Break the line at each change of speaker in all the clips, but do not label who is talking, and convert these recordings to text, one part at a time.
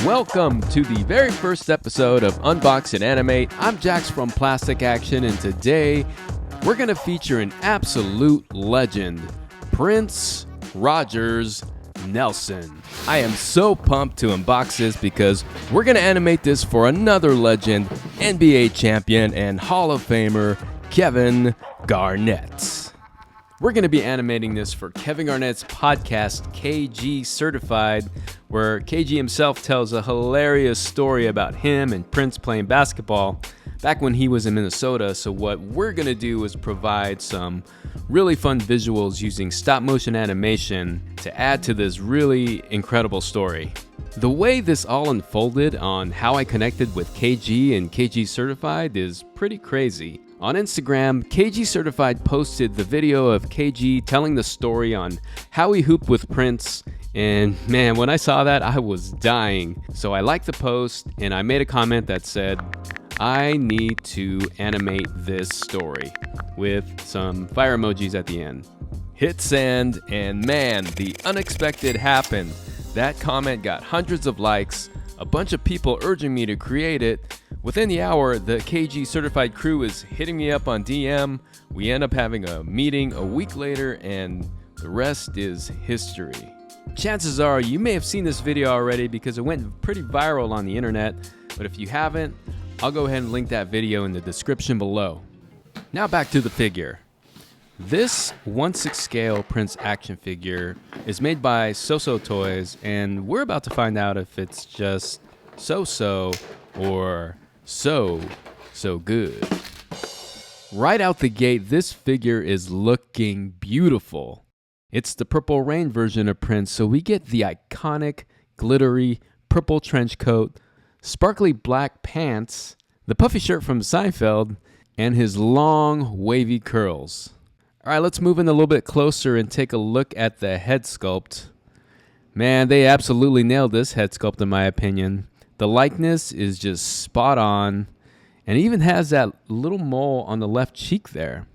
Welcome to the very first episode of Unbox and Animate. I'm Jax from Plastic Action, and today we're going to feature an absolute legend, Prince Rogers Nelson. I am so pumped to unbox this because we're going to animate this for another legend, NBA Champion and Hall of Famer Kevin Garnett. We're going to be animating this for Kevin Garnett's podcast, KG Certified, where KG himself tells a hilarious story about him and Prince playing basketball back when he was in Minnesota. So what we're going to do is provide some really fun visuals using stop motion animation to add to this really incredible story. The way this all unfolded on how I connected with KG and KG Certified is pretty crazy. On Instagram, KG Certified posted the video of KG telling the story on how he hooped with Prince, and man, when I saw that, I was dying. So I liked the post, and I made a comment that said, I need to animate this story, with some fire emojis at the end. Hit send, and man, the unexpected happened. That comment got hundreds of likes, a bunch of people urging me to create it. Within the hour, the KG Certified crew is hitting me up on DM. We end up having a meeting a week later, and the rest is history. Chances are you may have seen this video already because it went pretty viral on the internet, but if you haven't, I'll go ahead and link that video in the description below. Now back to the figure. This 1/6 scale Prince action figure is made by Soo Soo Toys, and we're about to find out if it's just so-so or so good. Right out the gate, this figure is looking beautiful. It's the Purple Rain version of Prince, so we get the iconic, glittery purple trench coat, sparkly black pants, the puffy shirt from Seinfeld, and his long, wavy curls. All right, let's move in a little bit closer and take a look at the head sculpt. Man, they absolutely nailed this head sculpt in my opinion. The likeness is just spot on, and it even has that little mole on the left cheek there.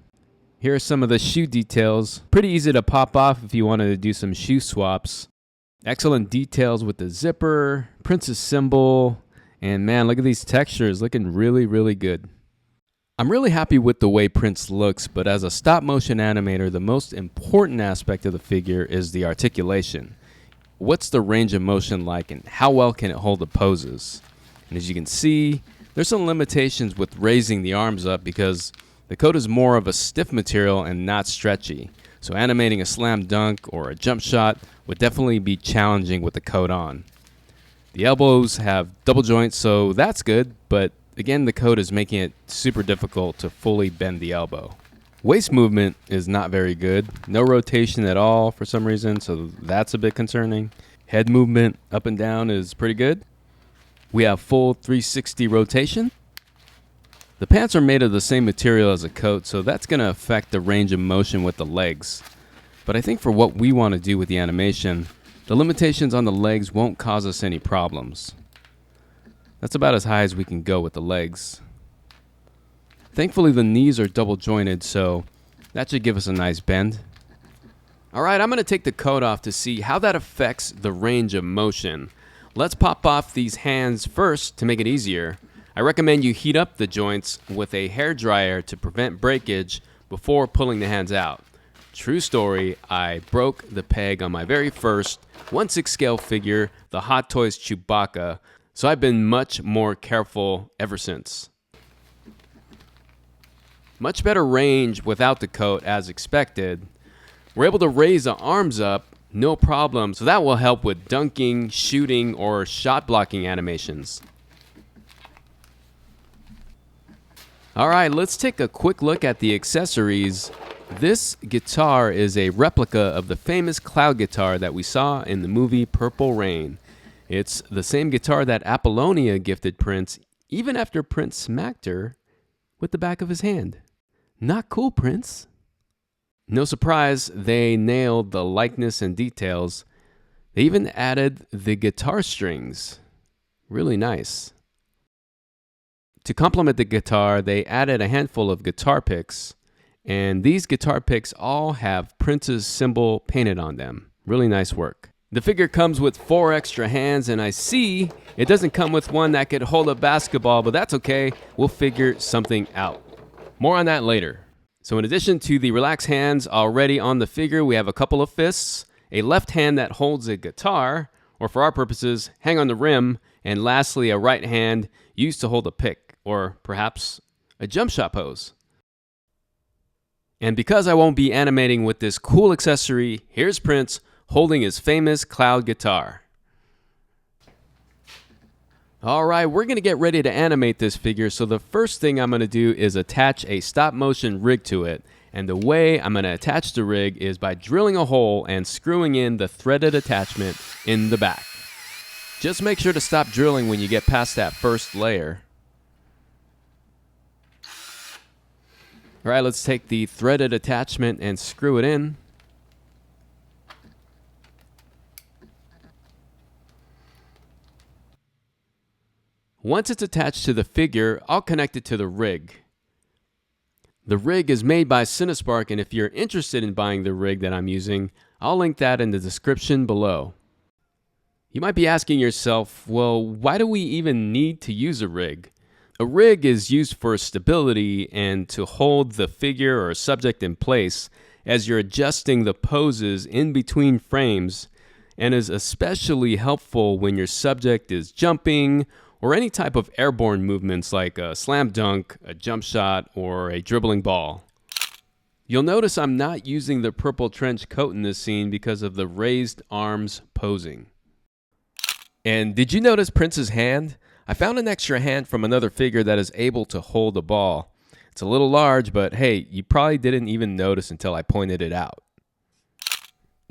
Here are some of the shoe details. Pretty easy to pop off if you wanted to do some shoe swaps. Excellent details with the zipper, Prince's symbol, and man, look at these textures, looking really, really good. I'm really happy with the way Prince looks, but as a stop motion animator, the most important aspect of the figure is the articulation. What's the range of motion like, and how well can it hold the poses? And as you can see, there's some limitations with raising the arms up because the coat is more of a stiff material and not stretchy. So animating a slam dunk or a jump shot would definitely be challenging with the coat on. The elbows have double joints, so that's good, but again, the coat is making it super difficult to fully bend the elbow. Waist movement is not very good. No rotation at all for some reason, so that's a bit concerning. Head movement up and down is pretty good. We have full 360 rotation. The pants are made of the same material as the coat, so that's going to affect the range of motion with the legs. But I think for what we want to do with the animation, the limitations on the legs won't cause us any problems. That's about as high as we can go with the legs. Thankfully, the knees are double jointed, so that should give us a nice bend. All right, I'm going to take the coat off to see how that affects the range of motion. Let's pop off these hands first to make it easier. I recommend you heat up the joints with a hair dryer to prevent breakage before pulling the hands out. True story, I broke the peg on my very first 1/6 scale figure, the Hot Toys Chewbacca, so I've been much more careful ever since. Much better range without the coat as expected. We're able to raise the arms up, no problem, so that will help with dunking, shooting, or shot blocking animations. All right, let's take a quick look at the accessories. This guitar is a replica of the famous cloud guitar that we saw in the movie Purple Rain. It's the same guitar that Apollonia gifted Prince, even after Prince smacked her with the back of his hand. Not cool, Prince. No surprise, they nailed the likeness and details. They even added the guitar strings. Really nice. To complement the guitar, they added a handful of guitar picks, and these guitar picks all have Prince's symbol painted on them. Really nice work. The figure comes with 4 extra hands, and I see it doesn't come with one that could hold a basketball, but that's okay. We'll figure something out. More on that later. So in addition to the relaxed hands already on the figure, we have a couple of fists, a left hand that holds a guitar, or for our purposes, hang on the rim, and lastly, a right hand used to hold a pick, or perhaps a jump shot pose. And because I won't be animating with this cool accessory, here's Prince holding his famous cloud guitar. All right, we're going to get ready to animate this figure, so the first thing I'm going to do is attach a stop motion rig to it. And the way I'm going to attach the rig is by drilling a hole and screwing in the threaded attachment in the back. Just make sure to stop drilling when you get past that first layer. All right, let's take the threaded attachment and screw it in. Once it's attached to the figure, I'll connect it to the rig. The rig is made by Cinespark, and if you're interested in buying the rig that I'm using, I'll link that in the description below. You might be asking yourself, well, why do we even need to use a rig? A rig is used for stability and to hold the figure or subject in place as you're adjusting the poses in between frames, and is especially helpful when your subject is jumping or any type of airborne movements like a slam dunk, a jump shot, or a dribbling ball. You'll notice I'm not using the purple trench coat in this scene because of the raised arms posing. And did you notice Prince's hand? I found an extra hand from another figure that is able to hold a ball. It's a little large, but hey, you probably didn't even notice until I pointed it out.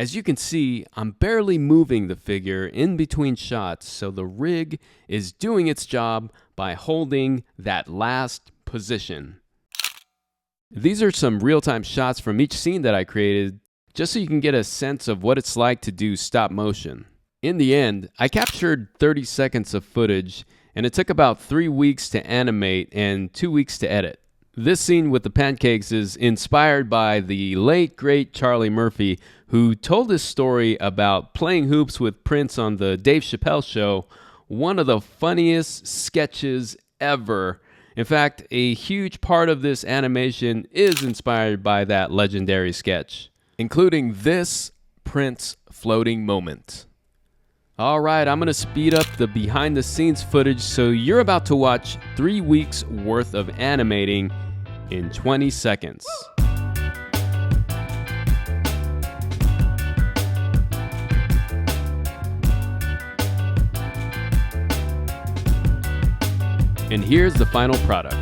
As you can see, I'm barely moving the figure in between shots, so the rig is doing its job by holding that last position. These are some real-time shots from each scene that I created, just so you can get a sense of what it's like to do stop motion. In the end, I captured 30 seconds of footage, and it took about 3 weeks to animate and 2 weeks to edit. This scene with the pancakes is inspired by the late, great Charlie Murphy, who told his story about playing hoops with Prince on the Dave Chappelle Show, one of the funniest sketches ever. In fact, a huge part of this animation is inspired by that legendary sketch, including this Prince floating moment. All right, I'm going to speed up the behind-the-scenes footage, so you're about to watch 3 weeks worth of animating in 20 seconds. And here's the final product.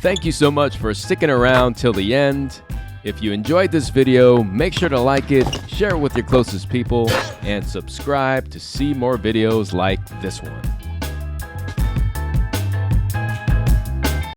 Thank you so much for sticking around till the end. If you enjoyed this video, make sure to like it, share it with your closest people, and subscribe to see more videos like this one.